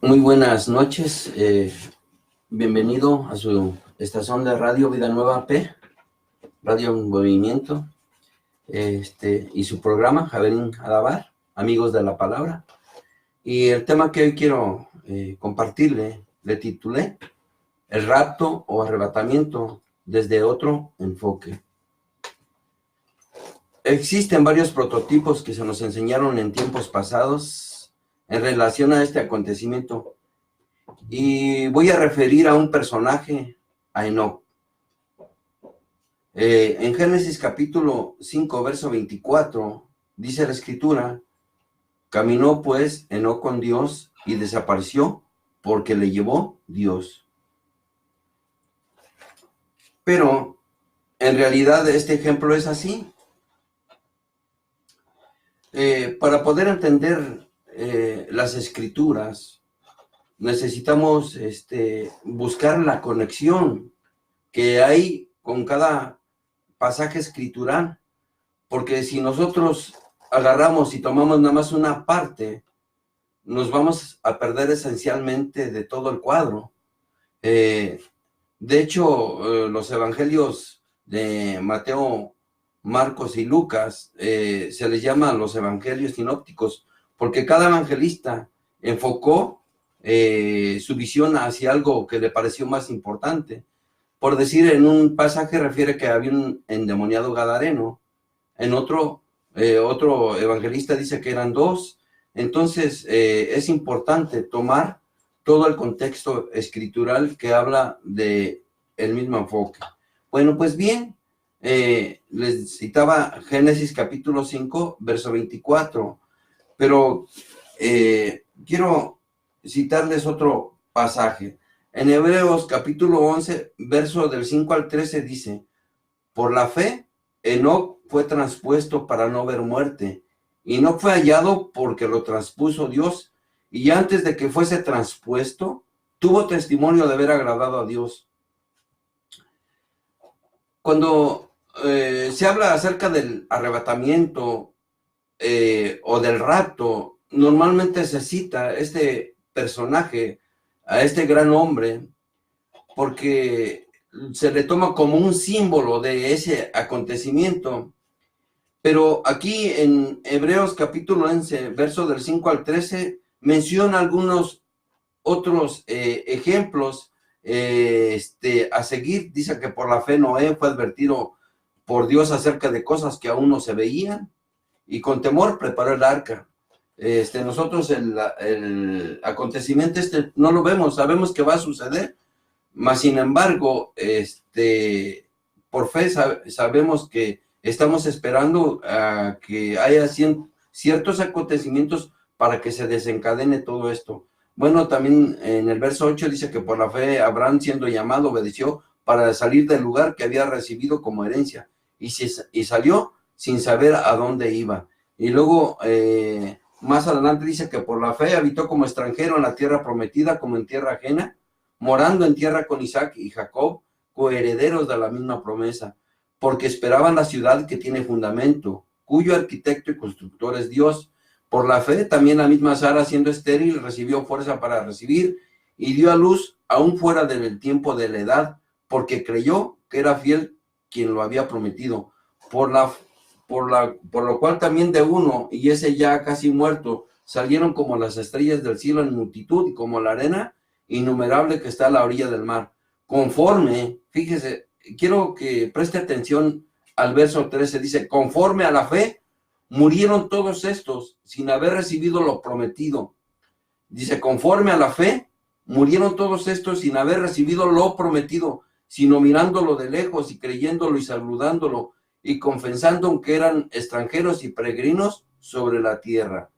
Muy buenas noches, bienvenido a su estación de radio Vida Nueva P, Radio en Movimiento, y su programa, Javerín Adabar, Amigos de la Palabra. Y el tema que hoy quiero compartirle, le titulé El rapto o arrebatamiento desde otro enfoque. Existen varios prototipos que se nos enseñaron en tiempos pasados en relación a este acontecimiento. Y voy a referir a un personaje, a Enoc. En Génesis capítulo 5, verso 24, dice la Escritura: caminó pues Enoc con Dios y desapareció porque le llevó Dios. Pero en realidad este ejemplo es así. Para poder entender las Escrituras, necesitamos buscar la conexión que hay con cada pasaje escritural, porque si nosotros agarramos y tomamos nada más una parte, nos vamos a perder esencialmente de todo el cuadro. De hecho, los evangelios de Mateo, Marcos y Lucas se les llama los evangelios sinópticos, porque cada evangelista enfocó su visión hacia algo que le pareció más importante. Por decir, en un pasaje refiere que había un endemoniado gadareno, en otro evangelista dice que eran dos. Entonces es importante tomar todo el contexto escritural que habla de el mismo enfoque. Bueno, pues bien, les citaba Génesis capítulo 5, verso 24, pero quiero citarles otro pasaje. En Hebreos capítulo 11, verso del 5 al 13 dice: por la fe, Enoc fue transpuesto para no ver muerte, y no fue hallado porque lo transpuso Dios, y antes de que fuese transpuesto, tuvo testimonio de haber agradado a Dios. Cuando se habla acerca del arrebatamiento o del rapto, normalmente se cita este personaje, a este gran hombre, porque se le toma como un símbolo de ese acontecimiento. Pero aquí en Hebreos capítulo 11, verso del 5 al 13, menciona algunos otros ejemplos a seguir. Dice que por la fe Noé fue advertido por Dios acerca de cosas que aún no se veían, y con temor preparó el arca. Nosotros el acontecimiento no lo vemos, sabemos que va a suceder, mas sin embargo, por fe sabemos que estamos esperando a que haya ciertos acontecimientos para que se desencadene todo esto. Bueno, también en el verso 8 dice que por la fe Abraham, siendo llamado, obedeció para salir del lugar que había recibido como herencia, y salió sin saber a dónde iba. Y luego más adelante dice que por la fe habitó como extranjero en la tierra prometida, como en tierra ajena, morando en tierra con Isaac y Jacob, coherederos de la misma promesa, porque esperaban la ciudad que tiene fundamento, cuyo arquitecto y constructor es Dios. Por la fe también la misma Sara, siendo estéril, recibió fuerza para recibir, y dio a luz aún fuera del tiempo de la edad, porque creyó que era fiel quien lo había prometido. Por lo cual también de uno, y ese ya casi muerto, salieron como las estrellas del cielo en multitud, y como la arena innumerable que está a la orilla del mar. Conforme, fíjese, quiero que preste atención al verso 13, dice: conforme a la fe, murieron todos estos sin haber recibido lo prometido. Dice, conforme a la fe, murieron todos estos sin haber recibido lo prometido, sino mirándolo de lejos y creyéndolo y saludándolo y confesando que eran extranjeros y peregrinos sobre la tierra.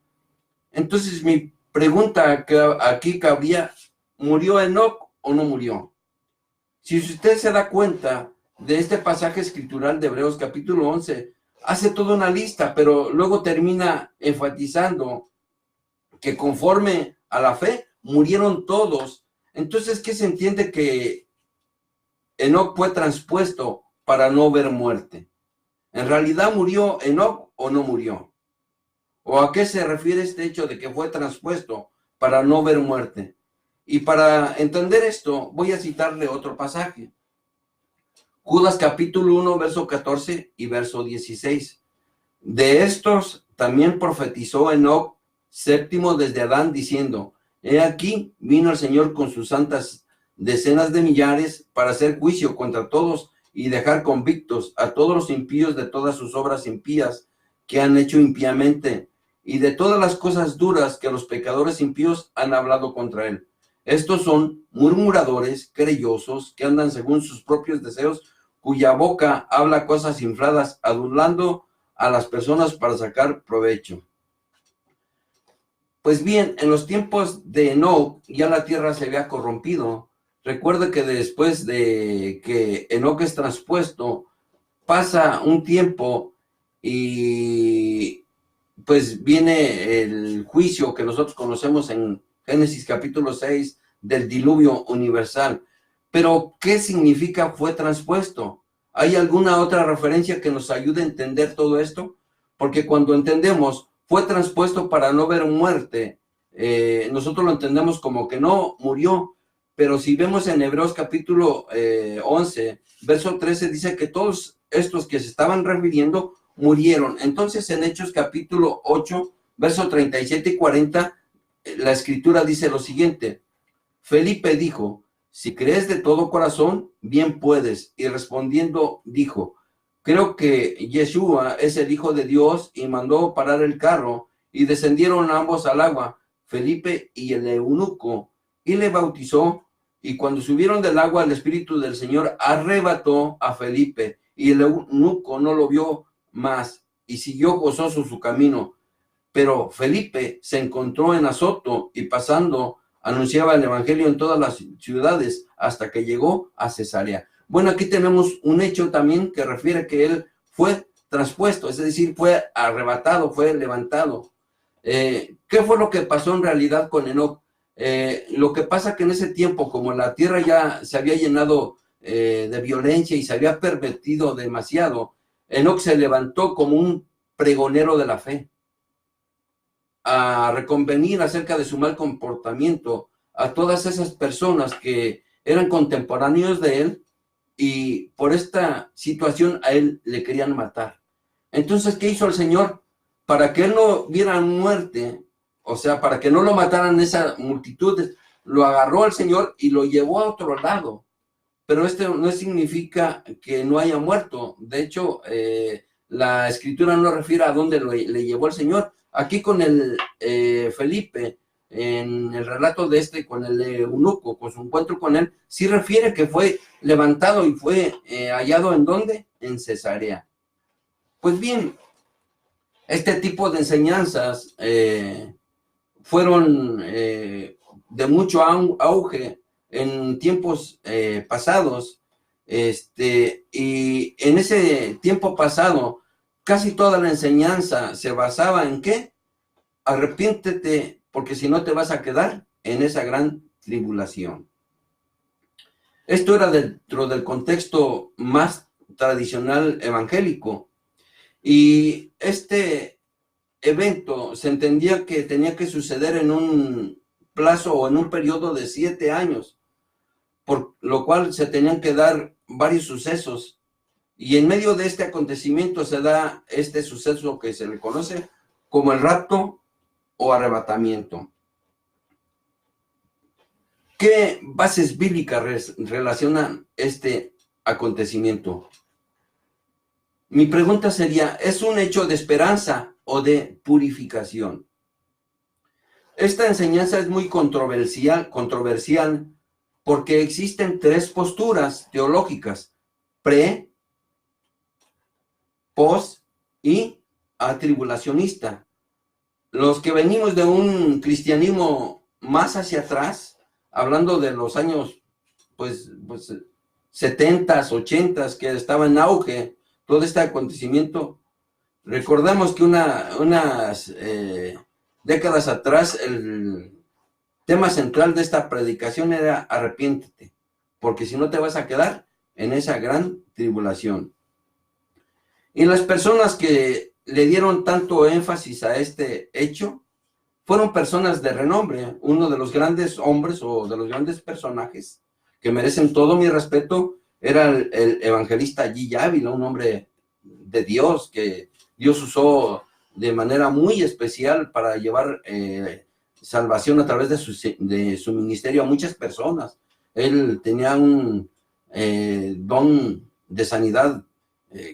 Entonces mi pregunta que aquí cabría: ¿murió Enoc o no murió? Si usted se da cuenta de este pasaje escritural de Hebreos capítulo 11, hace toda una lista, pero luego termina enfatizando que conforme a la fe murieron todos. Entonces, ¿qué se entiende? Que Enoc fue transpuesto para no ver muerte. ¿En realidad murió Enoc o no murió? ¿O a qué se refiere este hecho de que fue transpuesto para no ver muerte? Y para entender esto, voy a citarle otro pasaje. Judas capítulo 1, verso 14 y verso 16. De estos también profetizó Enoc, séptimo desde Adán, diciendo: he aquí, vino el Señor con sus santas decenas de millares para hacer juicio contra todos y dejar convictos a todos los impíos de todas sus obras impías que han hecho impíamente y de todas las cosas duras que los pecadores impíos han hablado contra él. Estos son murmuradores, querellosos, que andan según sus propios deseos, cuya boca habla cosas infladas, adulando a las personas para sacar provecho. Pues bien, en los tiempos de Enoc ya la tierra se había corrompido. Recuerde que después de que Enoc es traspuesto, pasa un tiempo y pues viene el juicio que nosotros conocemos en Génesis capítulo 6 del diluvio universal. Pero, ¿qué significa fue traspuesto? ¿Hay alguna otra referencia que nos ayude a entender todo esto? Porque cuando entendemos fue traspuesto para no ver muerte, nosotros lo entendemos como que no murió, pero si vemos en Hebreos capítulo 11, verso 13, dice que todos estos que se estaban refiriendo murieron. Entonces en Hechos capítulo 8, verso 37 y 40, la escritura dice lo siguiente: Felipe dijo: si crees de todo corazón, bien puedes. Y respondiendo dijo: creo que Yeshua es el Hijo de Dios. Y mandó parar el carro, y descendieron ambos al agua, Felipe y el eunuco, y le bautizó. Y cuando subieron del agua, el Espíritu del Señor arrebató a Felipe, y el eunuco no lo vio más, y siguió gozoso su camino. Pero Felipe se encontró en Azoto, y pasando anunciaba el evangelio en todas las ciudades hasta que llegó a Cesarea. Bueno, aquí tenemos un hecho también que refiere que él fue traspuesto, es decir, fue arrebatado, fue levantado. ¿Qué fue lo que pasó en realidad con Enoc? Lo que pasa que en ese tiempo, como la tierra ya se había llenado de violencia y se había pervertido demasiado, Enoc se levantó como un pregonero de la fe, a reconvenir acerca de su mal comportamiento a todas esas personas que eran contemporáneos de él, y por esta situación a él le querían matar. Entonces, ¿qué hizo el Señor? Para que él no viera muerte, o sea, para que no lo mataran esa multitud, lo agarró al Señor y lo llevó a otro lado. Pero esto no significa que no haya muerto. De hecho, la escritura no refiere a dónde le llevó el Señor. Aquí con el Felipe, en el relato de con el eunuco, con su encuentro con él, sí refiere que fue levantado y fue hallado ¿en dónde? En Cesarea. Pues bien, este tipo de enseñanzas fueron de mucho auge en tiempos pasados, y en ese tiempo pasado, casi toda la enseñanza se basaba en ¿qué? Arrepiéntete, porque si no te vas a quedar en esa gran tribulación. Esto era dentro del contexto más tradicional evangélico, y este evento se entendía que tenía que suceder en un plazo o en un periodo de 7 años, por lo cual se tenían que dar varios sucesos, y en medio de este acontecimiento se da este suceso que se le conoce como el rapto o arrebatamiento. ¿Qué bases bíblicas relacionan este acontecimiento? Mi pregunta sería, ¿es un hecho de esperanza o de purificación? Esta enseñanza es muy controversial porque existen 3 posturas teológicas: pre, post y atribulacionista. Los que venimos de un cristianismo más hacia atrás, hablando de los años pues 70s, 80s, que estaba en auge todo este acontecimiento, recordamos que unas décadas atrás el tema central de esta predicación era arrepiéntete, porque si no te vas a quedar en esa gran tribulación. Y las personas que le dieron tanto énfasis a este hecho fueron personas de renombre. Uno de los grandes hombres o de los grandes personajes que merecen todo mi respeto era el evangelista G. Ávila, un hombre de Dios que Dios usó de manera muy especial para llevar salvación a través de su ministerio a muchas personas. Él tenía un don de sanidad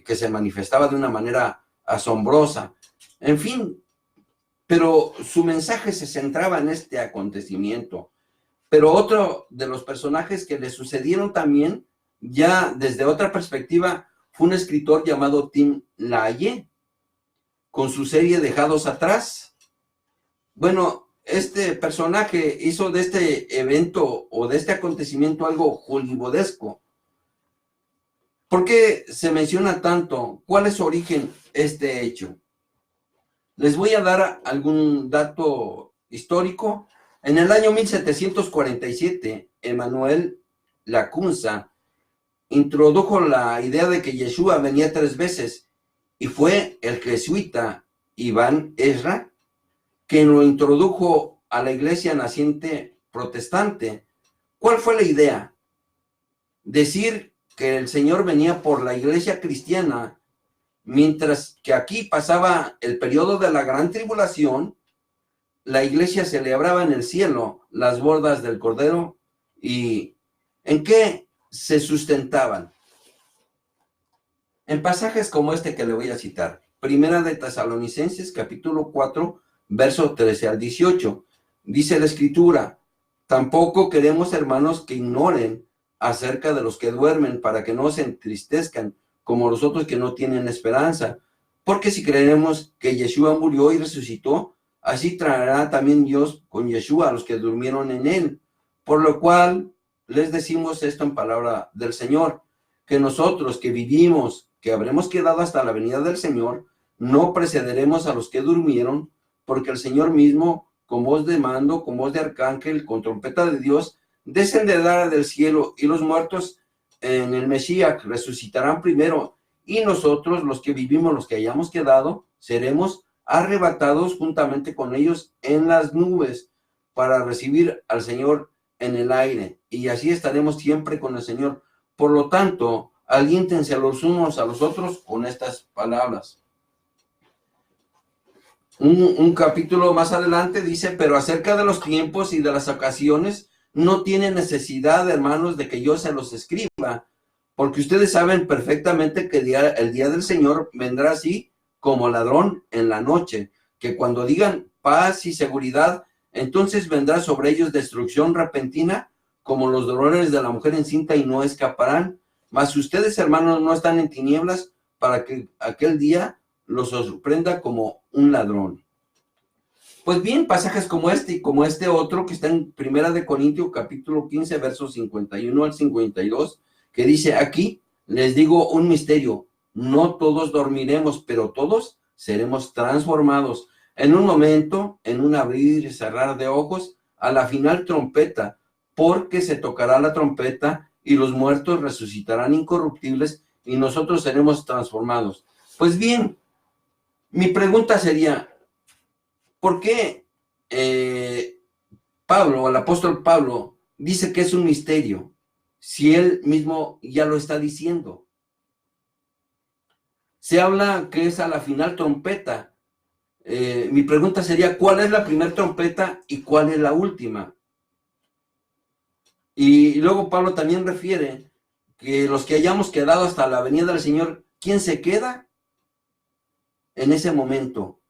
que se manifestaba de una manera asombrosa. En fin, pero su mensaje se centraba en este acontecimiento. Pero otro de los personajes que le sucedieron también, ya desde otra perspectiva, fue un escritor llamado Tim LaHaye, con su serie Dejados Atrás. Bueno, este personaje hizo de este evento o de este acontecimiento algo hollywoodesco. ¿Por qué se menciona tanto? ¿Cuál es su origen este hecho? Les voy a dar algún dato histórico. En el año 1747, Emmanuel Lacunza introdujo la idea de que Yeshua venía 3 veces y fue el jesuita Iván Ezra quien lo introdujo a la iglesia naciente protestante. ¿Cuál fue la idea? Decir que el Señor venía por la iglesia cristiana, mientras que aquí pasaba el periodo de la gran tribulación, la iglesia celebraba en el cielo las bodas del Cordero. ¿Y en qué se sustentaban? En pasajes como este que le voy a citar. Primera de Tesalonicenses, capítulo 4, verso 13 al 18. Dice la Escritura: tampoco queremos, hermanos, que ignoren acerca de los que duermen, para que no se entristezcan como los otros que no tienen esperanza. Porque si creemos que Yeshua murió y resucitó, así traerá también Dios con Yeshua a los que durmieron en él. Por lo cual les decimos esto en palabra del Señor, que nosotros que vivimos, que habremos quedado hasta la venida del Señor, no precederemos a los que durmieron, porque el Señor mismo, con voz de mando, con voz de arcángel, con trompeta de Dios, descenderá del cielo, y los muertos en el Mesías resucitarán primero, y nosotros, los que vivimos, los que hayamos quedado, seremos arrebatados juntamente con ellos en las nubes para recibir al Señor en el aire, y así estaremos siempre con el Señor. Por lo tanto, aliéntense los unos a los otros con estas palabras. Un capítulo más adelante dice: pero acerca de los tiempos y de las ocasiones, no tiene necesidad, hermanos, de que yo se los escriba, porque ustedes saben perfectamente que el día del Señor vendrá así como ladrón en la noche, que cuando digan paz y seguridad, entonces vendrá sobre ellos destrucción repentina, como los dolores de la mujer encinta, y no escaparán. Mas ustedes, hermanos, no están en tinieblas, para que aquel día los sorprenda como un ladrón. Pues bien, pasajes como este y como este otro que está en Primera de Corintios capítulo 15, versos 51 al 52, que dice: aquí les digo un misterio, no todos dormiremos, pero todos seremos transformados en un momento, en un abrir y cerrar de ojos, a la final trompeta, porque se tocará la trompeta y los muertos resucitarán incorruptibles y nosotros seremos transformados. Pues bien, mi pregunta sería: ¿por qué Pablo, el apóstol Pablo, dice que es un misterio si él mismo ya lo está diciendo? Se habla que es a la final trompeta. Mi pregunta sería: ¿cuál es la primera trompeta y cuál es la última? Y luego Pablo también refiere que los que hayamos quedado hasta la venida del Señor, ¿quién se queda en ese momento?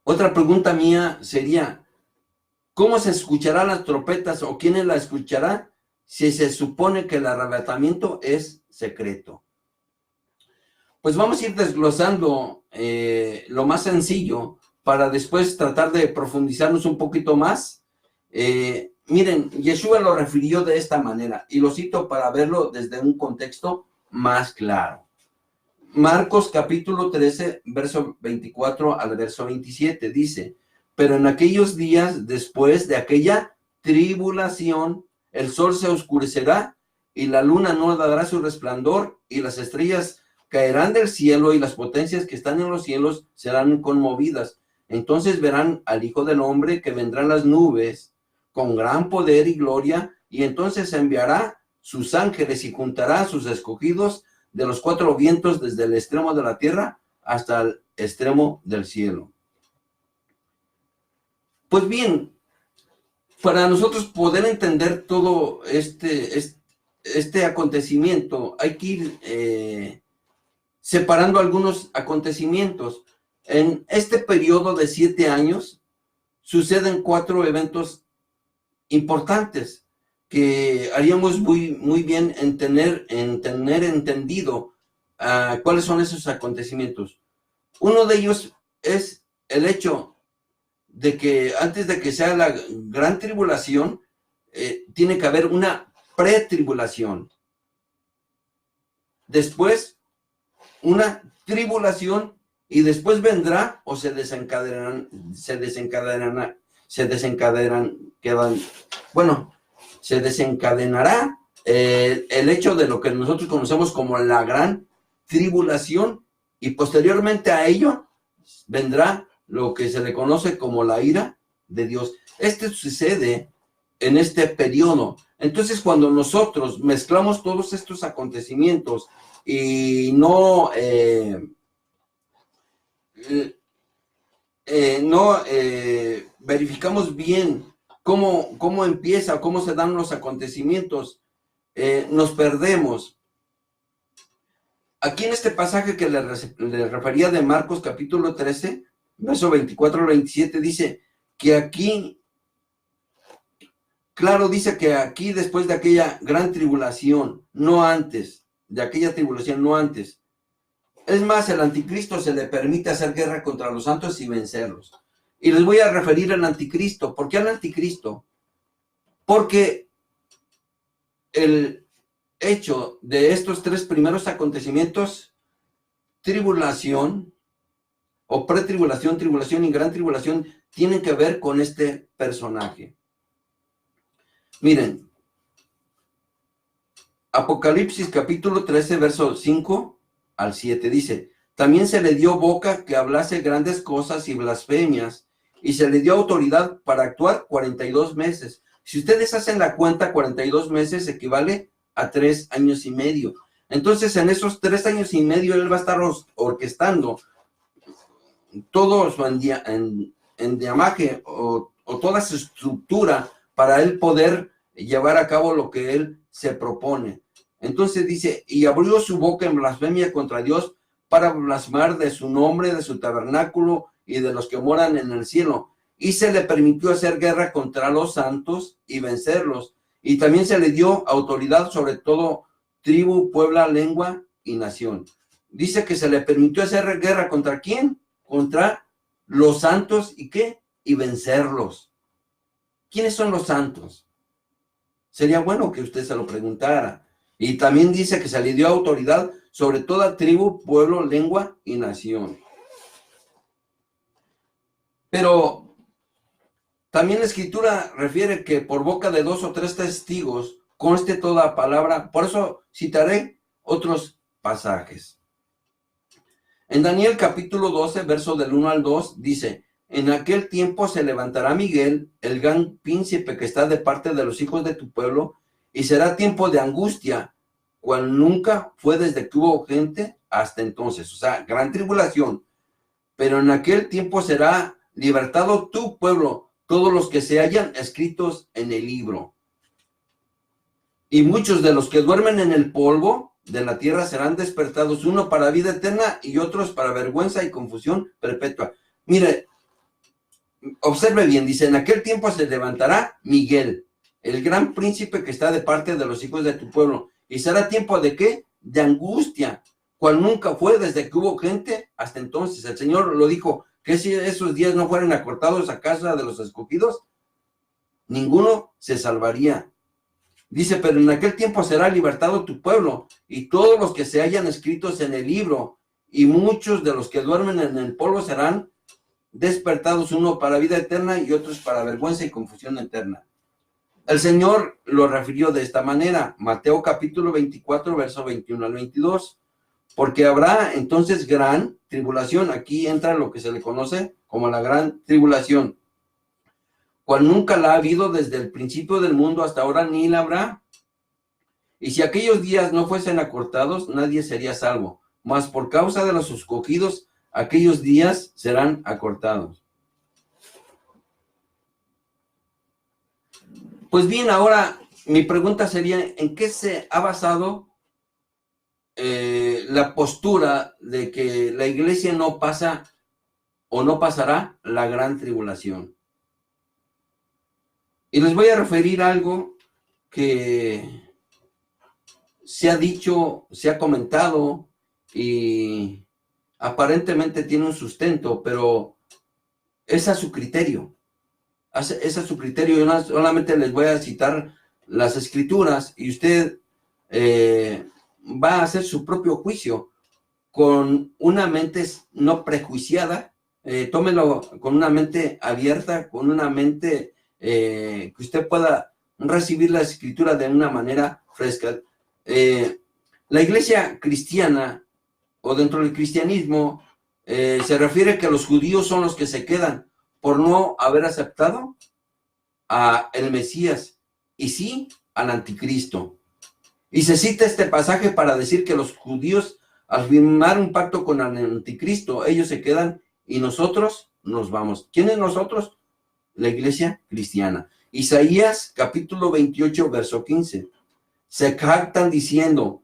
Otra pregunta mía sería: ¿cómo se escucharán las trompetas o quién la escuchará si se supone que el arrebatamiento es secreto? Pues vamos a ir desglosando lo más sencillo para después tratar de profundizarnos un poquito más. Miren, Yeshua lo refirió de esta manera y lo cito para verlo desde un contexto más claro. Marcos capítulo 13, verso 24 al verso 27 dice: pero en aquellos días, después de aquella tribulación, el sol se oscurecerá y la luna no dará su resplandor y las estrellas caerán del cielo y las potencias que están en los cielos serán conmovidas. Entonces verán al Hijo del Hombre que vendrá en las nubes con gran poder y gloria, y entonces enviará sus ángeles y juntará a sus escogidos de los cuatro vientos desde el extremo de la tierra hasta el extremo del cielo. Pues bien, para nosotros poder entender todo este acontecimiento, hay que ir separando algunos acontecimientos. En este periodo de 7 años suceden 4 eventos importantes que haríamos muy bien en tener entendido cuáles son esos acontecimientos. Uno de ellos es el hecho de que antes de que sea la gran tribulación, tiene que haber una pretribulación. Después, una tribulación, y después vendrá o se desencadenarán el hecho de lo que nosotros conocemos como la gran tribulación, y posteriormente a ello vendrá lo que se le conoce como la ira de Dios. Este sucede en este periodo. Entonces, cuando nosotros mezclamos todos estos acontecimientos y no verificamos bien cómo empieza, cómo se dan los acontecimientos, nos perdemos. Aquí en este pasaje que le refería de Marcos capítulo 13, verso 24 al 27, dice que aquí, claro, dice que aquí después de aquella gran tribulación, no antes, de aquella tribulación, no antes. Es más, el anticristo se le permite hacer guerra contra los santos y vencerlos. Y les voy a referir al anticristo. ¿Por qué al anticristo? Porque el hecho de estos 3 primeros acontecimientos, tribulación, o pretribulación, tribulación y gran tribulación, tienen que ver con este personaje. Miren, Apocalipsis capítulo 13, verso 5 al 7 dice: también se le dio boca que hablase grandes cosas y blasfemias, y se le dio autoridad para actuar 42 meses. Si ustedes hacen la cuenta, 42 meses equivale a 3 años y medio. Entonces, en esos 3 años y medio, él va a estar orquestando todo su endiamaje o toda su estructura para él poder llevar a cabo lo que él se propone. Entonces dice: y abrió su boca en blasfemia contra Dios para blasfemar de su nombre, de su tabernáculo y de los que moran en el cielo. Y se le permitió hacer guerra contra los santos y vencerlos. Y también se le dio autoridad sobre todo tribu, pueblo, lengua y nación. Dice que se le permitió hacer guerra ¿contra quién? Contra los santos, ¿y qué? Y vencerlos. ¿Quiénes son los santos? Sería bueno que usted se lo preguntara. Y también dice que se le dio autoridad sobre toda tribu, pueblo, lengua y nación. Pero también la Escritura refiere que por boca de 2 o 3 testigos conste toda palabra. Por eso citaré otros pasajes. En Daniel capítulo 12, verso del 1 al 2, dice: en aquel tiempo se levantará Miguel, el gran príncipe que está de parte de los hijos de tu pueblo, y será tiempo de angustia, cual nunca fue desde que hubo gente hasta entonces. O sea, gran tribulación. Pero en aquel tiempo será libertado tu pueblo, todos los que se hallan escritos en el libro. Y muchos de los que duermen en el polvo de la tierra serán despertados, uno para vida eterna y otros para vergüenza y confusión perpetua. Mire, observe bien, dice: en aquel tiempo se levantará Miguel, el gran príncipe que está de parte de los hijos de tu pueblo, y será tiempo de ¿qué? De angustia, cual nunca fue desde que hubo gente hasta entonces. El Señor lo dijo, que si esos días no fueran acortados a casa de los escogidos, ninguno se salvaría. Dice: pero en aquel tiempo será libertado tu pueblo, y todos los que se hayan escritos en el libro, y muchos de los que duermen en el polvo serán despertados, uno para vida eterna y otros para vergüenza y confusión eterna. El Señor lo refirió de esta manera. Mateo capítulo 24, verso 21 al 22. porque habrá entonces gran tribulación. Aquí entra lo que se le conoce como la gran tribulación, cual nunca la ha habido desde el principio del mundo hasta ahora, ni la habrá. Y si aquellos días no fuesen acortados, nadie sería salvo. Mas por causa de los escogidos, aquellos días serán acortados. Pues bien, ahora mi pregunta sería, ¿en qué se ha basado la postura de que la iglesia no pasa o no pasará la gran tribulación? Y les voy a referir algo que se ha dicho, se ha comentado y aparentemente tiene un sustento, pero es a su criterio. Es a su criterio. Yo solamente les voy a citar las escrituras y usted va a hacer su propio juicio con una mente no prejuiciada. Tómelo con una mente abierta, con una mente que usted pueda recibir la escritura de una manera fresca. La iglesia cristiana o dentro del cristianismo se refiere que los judíos son los que se quedan por no haber aceptado a el Mesías y sí al anticristo. Y se cita este pasaje para decir que los judíos, al firmar un pacto con el anticristo, ellos se quedan y nosotros nos vamos. ¿Quiénes nosotros? La iglesia cristiana. Isaías capítulo 28, verso 15. Se jactan diciendo,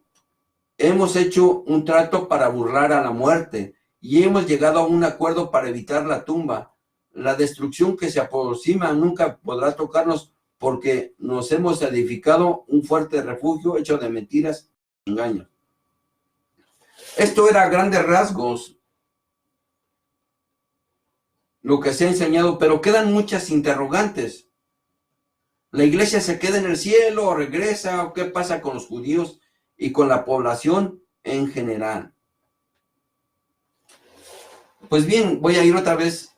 hemos hecho un trato para burlar a la muerte y hemos llegado a un acuerdo para evitar la tumba. La destrucción que se aproxima nunca podrá tocarnos porque nos hemos edificado un fuerte refugio hecho de mentiras y engaños. Esto era a grandes rasgos lo que se ha enseñado, pero quedan muchas interrogantes. ¿La iglesia se queda en el cielo o regresa? ¿O qué pasa con los judíos y con la población en general? Pues bien, voy a ir otra vez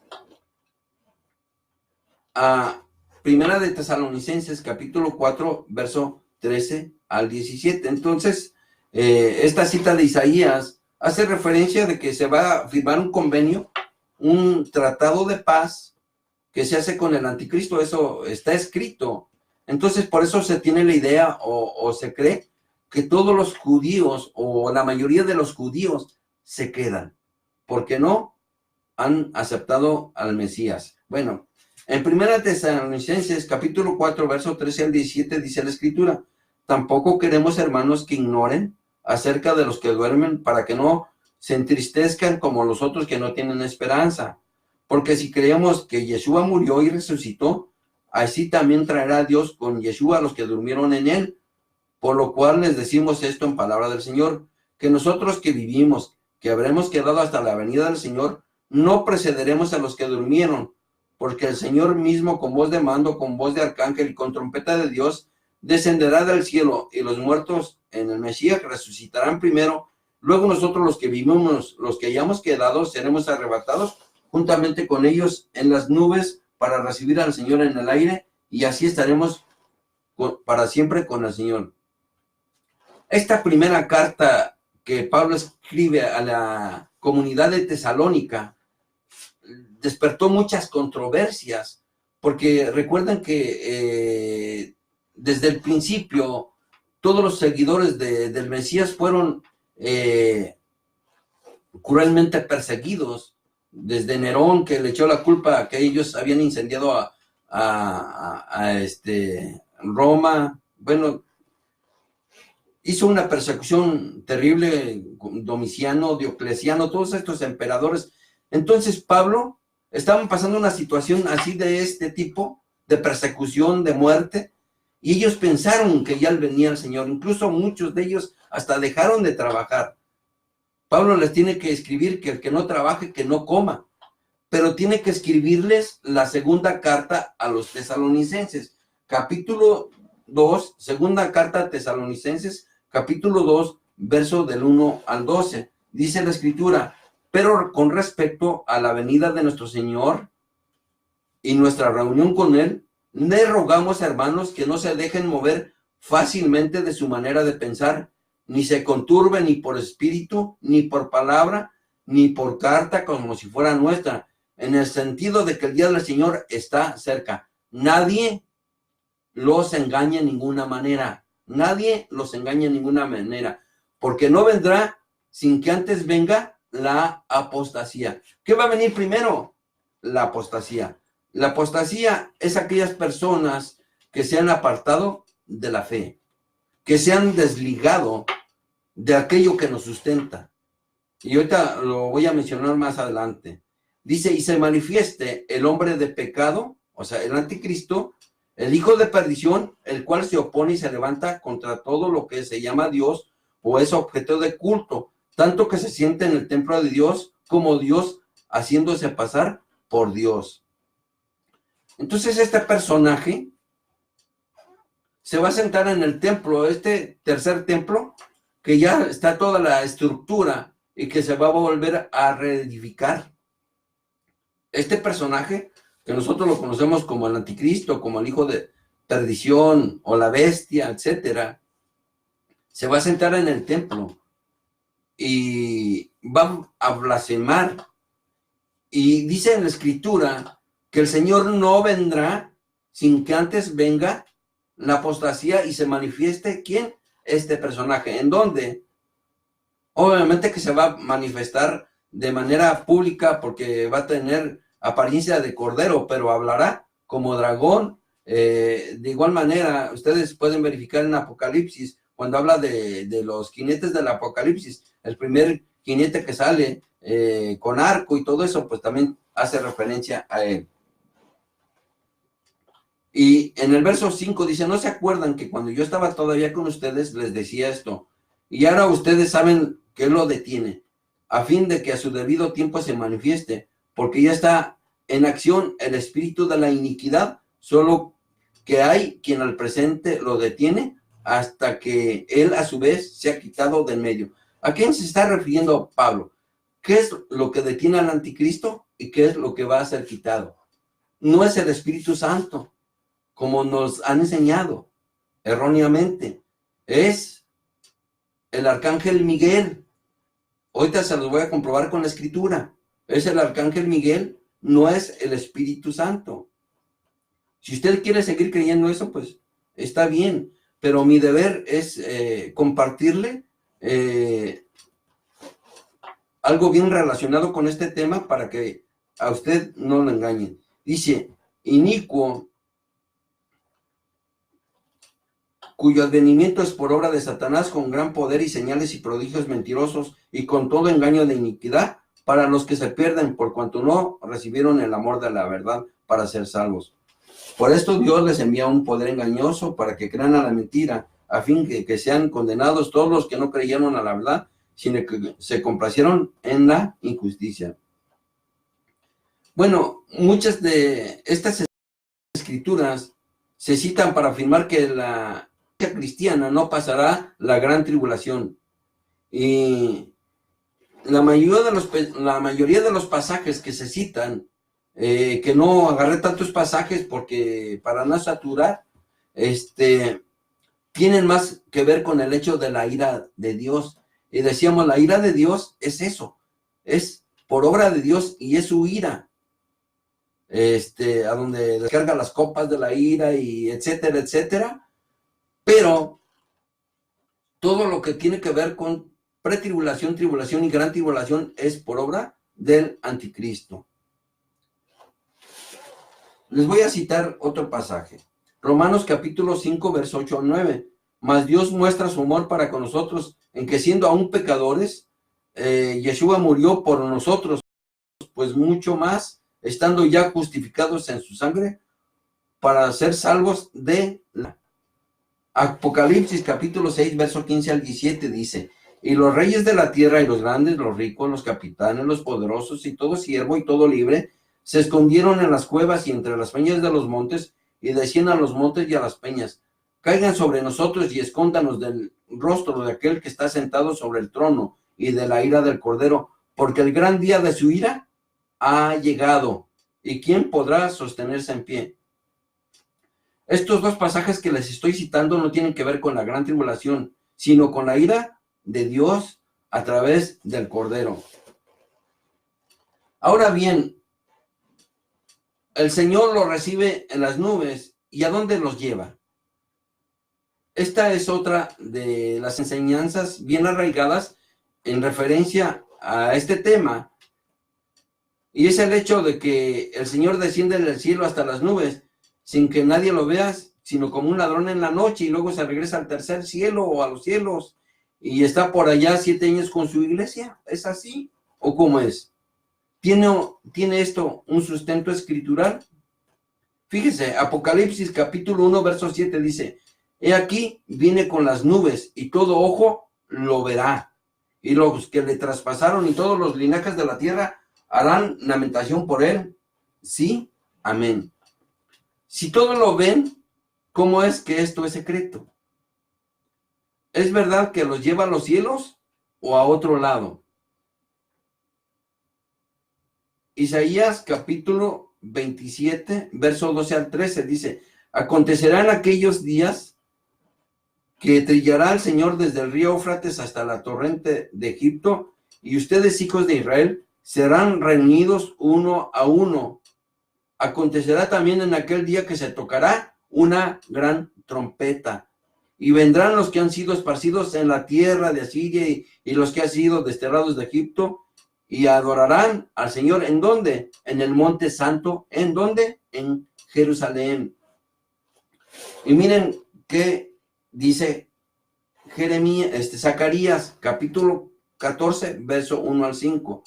a Primera de Tesalonicenses, capítulo 4, verso 13 al 17. Entonces, esta cita de Isaías hace referencia de que se va a firmar un convenio, un tratado de paz que se hace con el anticristo. Eso está escrito. Entonces, por eso se tiene la idea o se cree que todos los judíos o la mayoría de los judíos se quedan, porque no han aceptado al Mesías. Bueno, en Primera Tesalonicenses, capítulo 4, verso 13 al 17, dice la Escritura, tampoco queremos, hermanos, que ignoren acerca de los que duermen, para que no se entristezcan como los otros que no tienen esperanza. Porque si creemos que Yeshua murió y resucitó, así también traerá Dios con Yeshua a los que durmieron en él. Por lo cual les decimos esto en palabra del Señor, que nosotros que vivimos, que habremos quedado hasta la venida del Señor, no precederemos a los que durmieron, porque el Señor mismo, con voz de mando, con voz de arcángel y con trompeta de Dios, descenderá del cielo, y los muertos en el Mesías resucitarán primero. Luego nosotros los que vivimos, los que hayamos quedado, seremos arrebatados juntamente con ellos en las nubes para recibir al Señor en el aire, y así estaremos para siempre con el Señor. Esta primera carta que Pablo escribe a la comunidad de Tesalónica despertó muchas controversias, porque recuerden que desde el principio todos los seguidores del Mesías fueron cruelmente perseguidos, desde Nerón, que le echó la culpa a que ellos habían incendiado a Roma. Bueno, hizo una persecución terrible, Domiciano, Diocleciano, todos estos emperadores. Entonces Pablo estaban pasando una situación así de este tipo, de persecución, de muerte, y ellos pensaron que ya venía el Señor. Incluso muchos de ellos hasta dejaron de trabajar. Pablo les tiene que escribir que el que no trabaje, que no coma, pero tiene que escribirles la segunda carta a los tesalonicenses, capítulo 2, segunda carta a Tesalonicenses, capítulo 2, verso del 1 al 12. Dice la Escritura, pero con respecto a la venida de nuestro Señor y nuestra reunión con Él, le rogamos, hermanos, que no se dejen mover fácilmente de su manera de pensar, ni se conturbe ni por espíritu, ni por palabra, ni por carta como si fuera nuestra, en el sentido de que el día del Señor está cerca. Nadie los engañe en ninguna manera. Nadie los engañe en ninguna manera, porque no vendrá sin que antes venga la apostasía. ¿Qué va a venir primero? La apostasía. La apostasía es aquellas personas que se han apartado de la fe, que se han desligado de aquello que nos sustenta. Y ahorita lo voy a mencionar más adelante. Dice, y se manifieste el hombre de pecado, o sea, el anticristo, el hijo de perdición, el cual se opone y se levanta contra todo lo que se llama Dios o es objeto de culto, tanto que se siente en el templo de Dios como Dios, haciéndose pasar por Dios. Entonces este personaje se va a sentar en el templo, este tercer templo, que ya está toda la estructura y que se va a volver a reedificar. Este personaje, que nosotros lo conocemos como el anticristo, como el hijo de perdición o la bestia, etcétera, se va a sentar en el templo y va a blasfemar. Y dice en la escritura que el Señor no vendrá sin que antes venga la apostasía y se manifieste, ¿quién? Este personaje. ¿En dónde? Obviamente que se va a manifestar de manera pública porque va a tener apariencia de cordero, pero hablará como dragón. De igual manera, ustedes pueden verificar en Apocalipsis, cuando habla de los jinetes del Apocalipsis, el primer jinete que sale con arco y todo eso, pues también hace referencia a él. Y en el verso 5 dice, ¿no se acuerdan que cuando yo estaba todavía con ustedes les decía esto? Y ahora ustedes saben que él lo detiene, a fin de que a su debido tiempo se manifieste, porque ya está en acción el espíritu de la iniquidad, solo que hay quien al presente lo detiene hasta que él a su vez se ha quitado del medio. ¿A quién se está refiriendo Pablo? ¿Qué es lo que detiene al anticristo y qué es lo que va a ser quitado? No es el Espíritu Santo, como nos han enseñado erróneamente. Es el arcángel Miguel. Ahorita se los voy a comprobar con la escritura. Es el arcángel Miguel, no es el Espíritu Santo. Si usted quiere seguir creyendo eso, pues está bien, pero mi deber es compartirle algo bien relacionado con este tema para que a usted no lo engañen. Dice, inicuo, cuyo advenimiento es por obra de Satanás con gran poder y señales y prodigios mentirosos y con todo engaño de iniquidad para los que se pierden por cuanto no recibieron el amor de la verdad para ser salvos. Por esto Dios les envía un poder engañoso para que crean a la mentira, a fin que sean condenados todos los que no creyeron a la verdad, sino que se complacieron en la injusticia. Bueno, muchas de estas escrituras se citan para afirmar que la iglesia cristiana no pasará la gran tribulación. Y la mayoría de los pasajes que se citan, que no agarré tantos pasajes porque para no saturar, tienen más que ver con el hecho de la ira de Dios. Y decíamos, la ira de Dios es eso, es por obra de Dios y es su ira. A donde descarga las copas de la ira y etcétera, etcétera. Pero todo lo que tiene que ver con pretribulación, tribulación y gran tribulación es por obra del anticristo. Les voy a citar otro pasaje. Romanos capítulo 5, verso 8 al 9. Mas Dios muestra su amor para con nosotros en que siendo aún pecadores, Yeshua murió por nosotros, pues mucho más, estando ya justificados en su sangre, para ser salvos de la... Apocalipsis capítulo 6, verso 15 al 17 dice, y los reyes de la tierra y los grandes, los ricos, los capitanes, los poderosos y todo siervo y todo libre, se escondieron en las cuevas y entre las peñas de los montes y decían a los montes y a las peñas, caigan sobre nosotros y escóndanos del rostro de aquel que está sentado sobre el trono y de la ira del Cordero, porque el gran día de su ira ha llegado, ¿y quién podrá sostenerse en pie? Estos dos pasajes que les estoy citando no tienen que ver con la gran tribulación, sino con la ira de Dios a través del Cordero. Ahora bien, el Señor los recibe en las nubes. ¿Y a dónde los lleva? Esta es otra de las enseñanzas bien arraigadas en referencia a este tema. Y es el hecho de que el Señor desciende del cielo hasta las nubes sin que nadie lo vea, sino como un ladrón en la noche, y luego se regresa al tercer cielo o a los cielos y está por allá 7 años con su iglesia. ¿Es así? ¿O cómo es? ¿Tiene esto un sustento escritural? Fíjese, Apocalipsis capítulo 1, verso 7 dice: he aquí, viene con las nubes, y todo ojo lo verá, y los que le traspasaron y todos los linajes de la tierra harán lamentación por él. Sí, amén. Si todos lo ven, ¿cómo es que esto es secreto? ¿Es verdad que los lleva a los cielos o a otro lado? Isaías capítulo 27, verso 12 al 13 dice: acontecerá en aquellos días que trillará el Señor desde el río Éufrates hasta la torrente de Egipto, y ustedes, hijos de Israel, serán reunidos uno a uno. Acontecerá también en aquel día que se tocará una gran trompeta, y vendrán los que han sido esparcidos en la tierra de Asiria y los que han sido desterrados de Egipto, y adorarán al Señor. ¿En dónde? En el monte santo. ¿En dónde? En Jerusalén. Y miren qué dice Zacarías, capítulo 14, verso 1 al 5.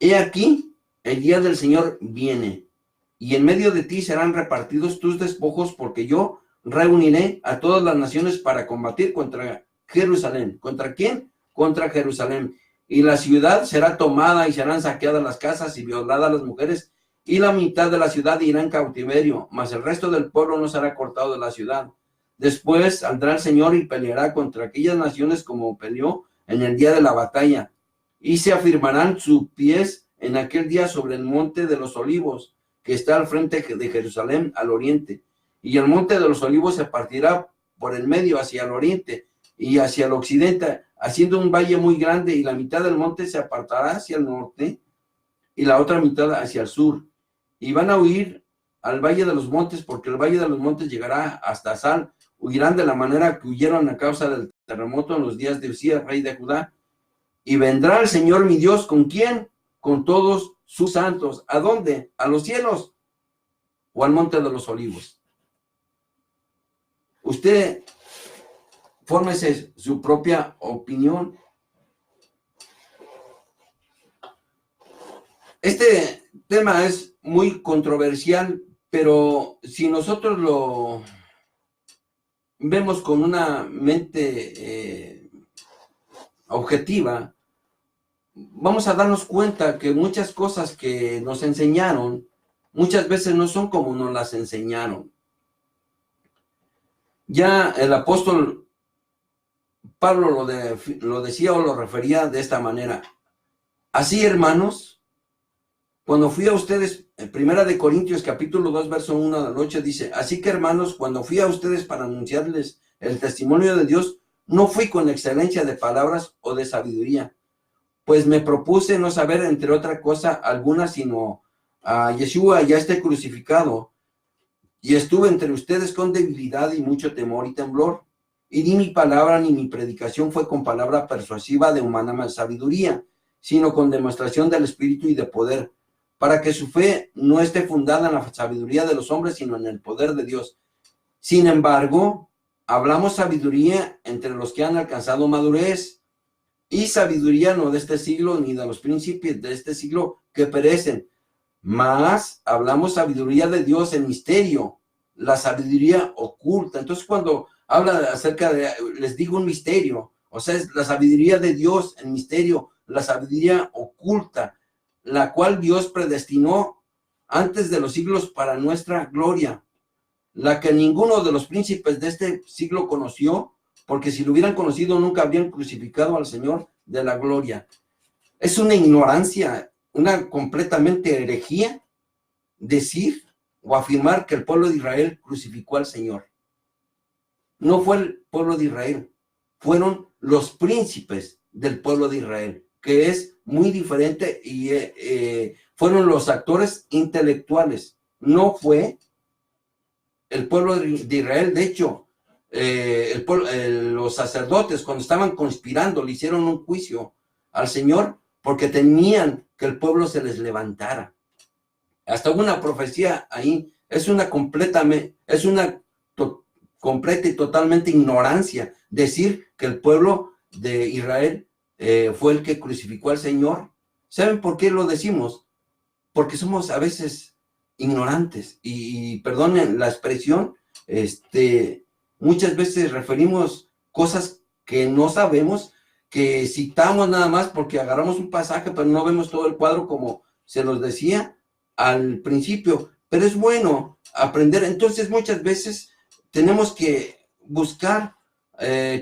He aquí, el día del Señor viene, y en medio de ti serán repartidos tus despojos, porque yo reuniré a todas las naciones para combatir contra Jerusalén. ¿Contra quién? Contra Jerusalén. Y la ciudad será tomada y serán saqueadas las casas y violadas las mujeres, y la mitad de la ciudad irá en cautiverio, mas el resto del pueblo no será cortado de la ciudad. Después saldrá el Señor y peleará contra aquellas naciones como peleó en el día de la batalla, y se afirmarán sus pies en aquel día sobre el monte de los olivos, que está al frente de Jerusalén al oriente. Y el monte de los olivos se partirá por el medio hacia el oriente y hacia el occidente, haciendo un valle muy grande, y la mitad del monte se apartará hacia el norte y la otra mitad hacia el sur. Y van a huir al valle de los montes, porque el valle de los montes llegará hasta Sal. Huirán de la manera que huyeron a causa del terremoto en los días de Usías, rey de Judá. Y vendrá el Señor mi Dios, ¿con quién? Con todos sus santos. ¿A dónde? ¿A los cielos o al monte de los olivos? Usted fórmese su propia opinión. Este tema es muy controversial, pero si nosotros lo vemos con una mente objetiva, vamos a darnos cuenta que muchas cosas que nos enseñaron, muchas veces no son como nos las enseñaron. Ya el apóstol Pablo lo decía o lo refería de esta manera: así, hermanos, cuando fui a ustedes, en 1 Corintios capítulo 2, verso 1 al 8 dice: así que, hermanos, cuando fui a ustedes para anunciarles el testimonio de Dios, no fui con excelencia de palabras o de sabiduría, pues me propuse no saber, entre otra cosa alguna, sino a Yeshua ya esté crucificado, y estuve entre ustedes con debilidad y mucho temor y temblor, y ni mi palabra ni mi predicación fue con palabra persuasiva de humana sabiduría, sino con demostración del Espíritu y de poder, para que su fe no esté fundada en la sabiduría de los hombres, sino en el poder de Dios. Sin embargo, hablamos sabiduría entre los que han alcanzado madurez, y sabiduría no de este siglo, ni de los príncipes de este siglo que perecen, mas hablamos sabiduría de Dios en misterio, la sabiduría oculta. Entonces, cuando habla acerca de, les digo un misterio, o sea, es la sabiduría de Dios en misterio, la sabiduría oculta, la cual Dios predestinó antes de los siglos para nuestra gloria, la que ninguno de los príncipes de este siglo conoció, porque si lo hubieran conocido nunca habrían crucificado al Señor de la gloria. Es una ignorancia, una completamente herejía decir o afirmar que el pueblo de Israel crucificó al Señor. No fue el pueblo de Israel, fueron los príncipes del pueblo de Israel, que es muy diferente, y fueron los actores intelectuales, no fue el pueblo de Israel. De hecho, los sacerdotes, cuando estaban conspirando, le hicieron un juicio al Señor porque temían que el pueblo se les levantara. Hasta una profecía ahí. Es una completa y totalmente ignorancia decir que el pueblo de Israel fue el que crucificó al Señor. ¿Saben por qué lo decimos? Porque somos a veces ignorantes y perdonen la expresión, muchas veces referimos cosas que no sabemos, que citamos nada más porque agarramos un pasaje, pero no vemos todo el cuadro como se los decía al principio. Pero es bueno aprender. Entonces muchas veces tenemos que buscar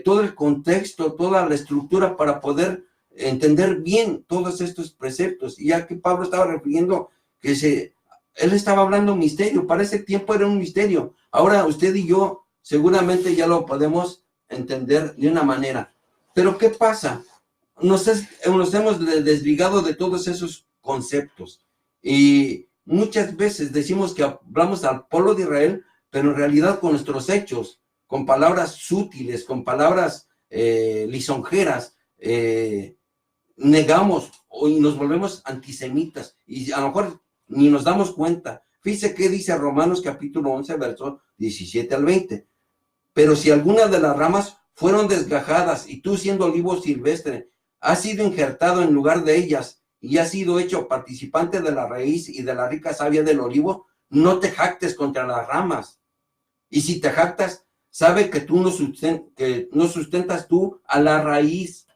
todo el contexto, toda la estructura para poder entender bien todos estos preceptos. Y ya que Pablo estaba refiriendo que él estaba hablando un misterio, para ese tiempo era un misterio. Ahora usted y yo seguramente ya lo podemos entender de una manera. Pero ¿qué pasa? Nos hemos desligado de todos esos conceptos. Y muchas veces decimos que hablamos al pueblo de Israel, pero en realidad con nuestros hechos, con palabras sutiles, con palabras lisonjeras, negamos y nos volvemos antisemitas, y a lo mejor ni nos damos cuenta. Fíjese qué dice Romanos capítulo 11, verso 17 al 20. Pero si alguna de las ramas fueron desgajadas y tú, siendo olivo silvestre, has sido injertado en lugar de ellas y has sido hecho participante de la raíz y de la rica savia del olivo, no te jactes contra las ramas. Y si te jactas, sabe que tú no sustentas tú a la raíz.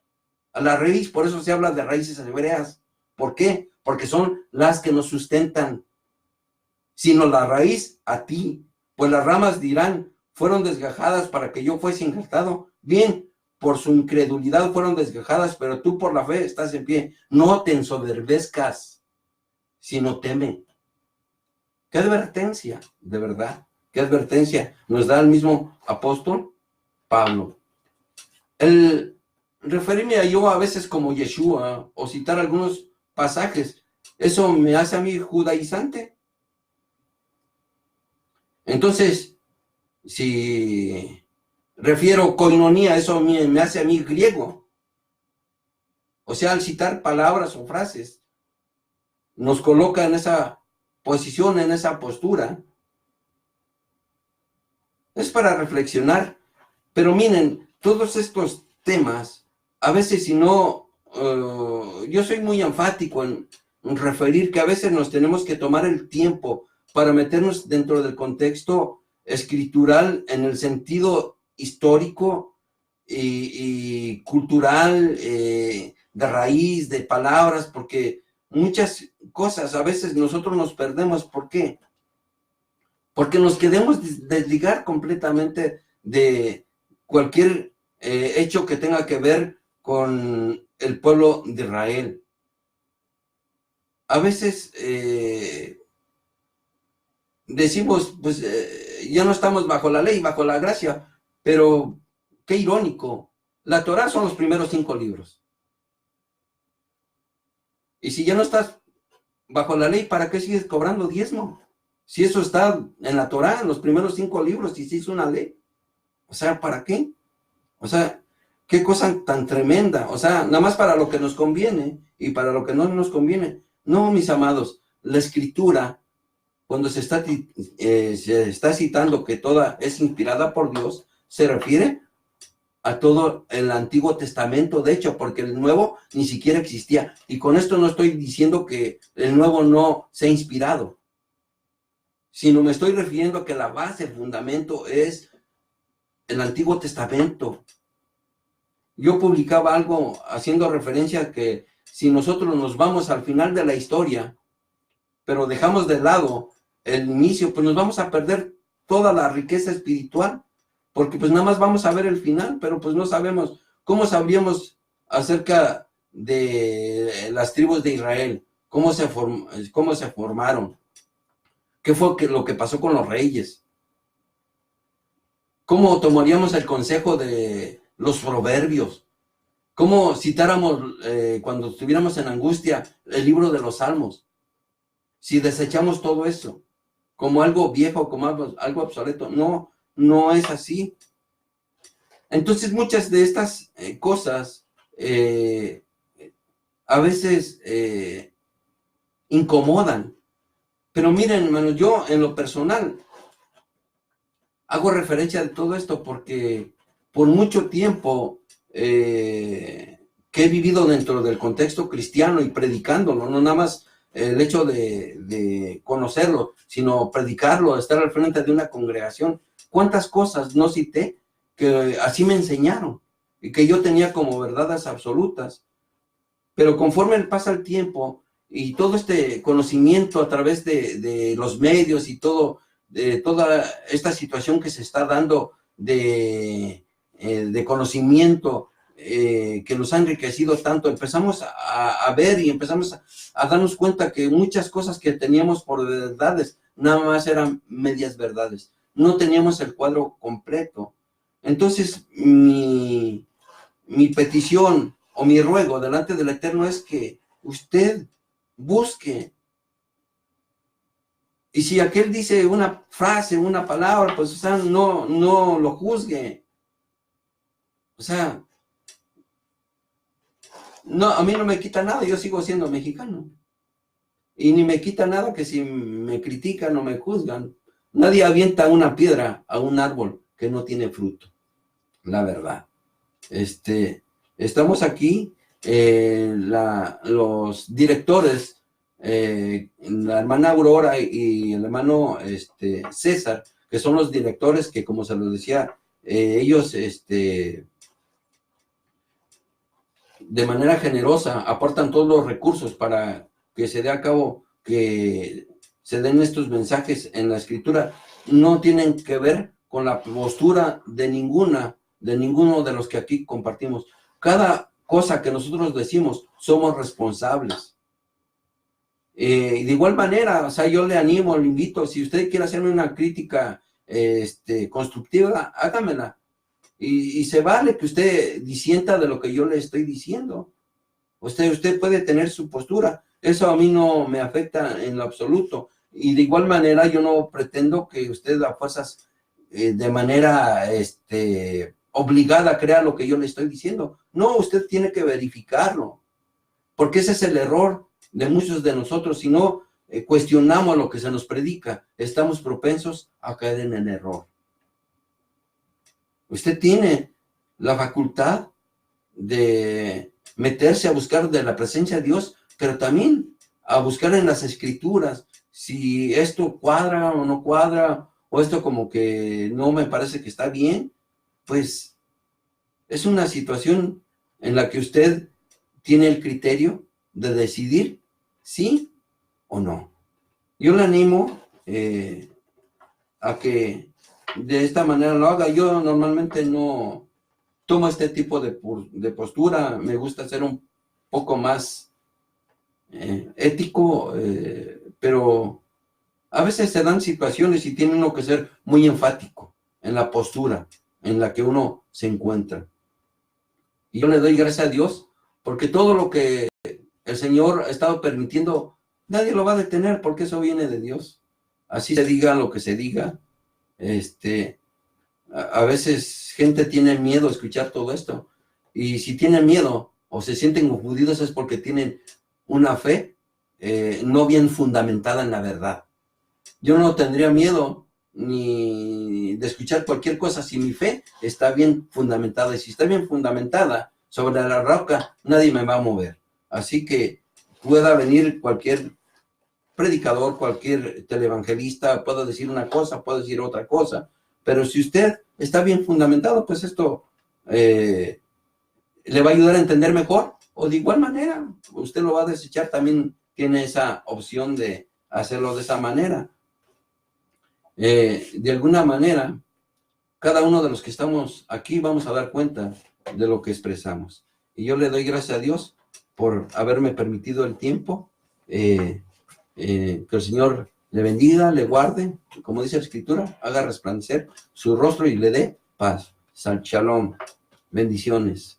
A la raíz, por eso se habla de raíces hebreas. ¿Por qué? Porque son las que nos sustentan. Sino la raíz a ti. Pues las ramas dirán, fueron desgajadas para que yo fuese injertado. Bien, por su incredulidad fueron desgajadas, pero tú por la fe estás en pie. No te ensoberbezcas, sino teme. ¿Qué advertencia, de verdad? ¿Qué advertencia nos da el mismo apóstol Pablo? El referirme a yo a veces como Yeshua o citar algunos pasajes, ¿eso me hace a mí judaizante? Entonces, si refiero koinonía, eso me hace a mí griego. O sea, al citar palabras o frases, nos coloca en esa posición, en esa postura. Es para reflexionar. Pero miren, todos estos temas, a veces si no, yo soy muy enfático en referir que a veces nos tenemos que tomar el tiempo para meternos dentro del contexto escritural en el sentido histórico y cultural, de raíz, de palabras, porque muchas cosas a veces nosotros nos perdemos. ¿Por qué? Porque nos queremos desligar completamente de cualquier hecho que tenga que ver con el pueblo de Israel. A veces decimos, pues ya no estamos bajo la ley, bajo la gracia, pero qué irónico. La Torá son los primeros 5 libros. Y si ya no estás bajo la ley, ¿para qué sigues cobrando diezmo? Si eso está en la Torá, en los primeros 5 libros, y se hizo una ley. O sea, ¿para qué? O sea, qué cosa tan tremenda. O sea, nada más para lo que nos conviene y para lo que no nos conviene. No, mis amados, la escritura, cuando se está citando que toda es inspirada por Dios, se refiere a todo el Antiguo Testamento, de hecho, porque el Nuevo ni siquiera existía. Y con esto no estoy diciendo que el Nuevo no sea inspirado, sino me estoy refiriendo a que la base, el fundamento es el Antiguo Testamento. Yo publicaba algo haciendo referencia a que si nosotros nos vamos al final de la historia, pero dejamos de lado el inicio, pues nos vamos a perder toda la riqueza espiritual, porque pues nada más vamos a ver el final, pero pues no sabemos. ¿Cómo sabríamos acerca de las tribus de Israel? ¿Cómo se formaron? ¿Qué fue lo que pasó con los reyes? ¿Cómo tomaríamos el consejo de los proverbios? ¿Cómo citáramos cuando estuviéramos en angustia el libro de los Salmos? Si desechamos todo eso como algo viejo, como algo obsoleto. No, no es así. Entonces muchas de estas cosas a veces incomodan. Pero miren, hermano, yo en lo personal hago referencia de todo esto porque por mucho tiempo que he vivido dentro del contexto cristiano y predicándolo, no nada más el hecho de conocerlo, sino predicarlo, estar al frente de una congregación. ¿Cuántas cosas no cité que así me enseñaron y que yo tenía como verdades absolutas? Pero conforme pasa el tiempo y todo este conocimiento a través de los medios y todo, de toda esta situación que se está dando de conocimiento que nos ha enriquecido tanto, empezamos a ver y empezamos a darnos cuenta que muchas cosas que teníamos por verdades, nada más eran medias verdades. No teníamos el cuadro completo. Entonces, mi petición o mi ruego delante del Eterno es que usted busque. Y si aquel dice una frase, una palabra, pues, o sea, no lo juzgue. O sea, no, a mí no me quita nada, yo sigo siendo mexicano. Y ni me quita nada que si me critican o me juzgan. Nadie avienta una piedra a un árbol que no tiene fruto, la verdad. Estamos aquí, los directores, la hermana Aurora y el hermano César, que son los directores que, como se los decía, ellos de manera generosa aportan todos los recursos para que se dé a cabo, que se den estos mensajes en la escritura. No tienen que ver con la postura de ninguno de los que aquí compartimos. Cada cosa que nosotros decimos, somos responsables. De igual manera, o sea, yo le animo, le invito, si usted quiere hacerme una crítica constructiva, hágamela. Y se vale que usted disienta de lo que yo le estoy diciendo. Usted puede tener su postura. Eso a mí no me afecta en lo absoluto. Y de igual manera, yo no pretendo que usted a fuerzas de manera obligada crea lo que yo le estoy diciendo. No, usted tiene que verificarlo. Porque ese es el error de muchos de nosotros. Si no cuestionamos lo que se nos predica, estamos propensos a caer en el error. Usted tiene la facultad de meterse a buscar de la presencia de Dios, pero también a buscar en las escrituras si esto cuadra o no cuadra, o esto como que no me parece que está bien. Pues es una situación en la que usted tiene el criterio de decidir sí o no. Yo le animo a que de esta manera lo haga. Yo normalmente no tomo este tipo de postura. Me gusta ser un poco más ético, pero a veces se dan situaciones y tiene uno que ser muy enfático en la postura en la que uno se encuentra. Y yo le doy gracias a Dios porque todo lo que el Señor ha estado permitiendo, nadie lo va a detener porque eso viene de Dios. Así se diga lo que se diga. A veces gente tiene miedo a escuchar todo esto. Y si tienen miedo o se sienten confundidos es porque tienen una fe no bien fundamentada en la verdad. Yo no tendría miedo ni de escuchar cualquier cosa si mi fe está bien fundamentada. Y si está bien fundamentada sobre la roca, nadie me va a mover. Así que pueda venir cualquier predicador, cualquier televangelista, puedo decir una cosa, puedo decir otra cosa, pero si usted está bien fundamentado, pues esto le va a ayudar a entender mejor, o de igual manera, usted lo va a desechar, también tiene esa opción de hacerlo de esa manera. De alguna manera, cada uno de los que estamos aquí vamos a dar cuenta de lo que expresamos. Y yo le doy gracias a Dios por haberme permitido el tiempo. Que el Señor le bendiga, le guarde, como dice la Escritura, haga resplandecer su rostro y le dé paz. Shalom. Bendiciones.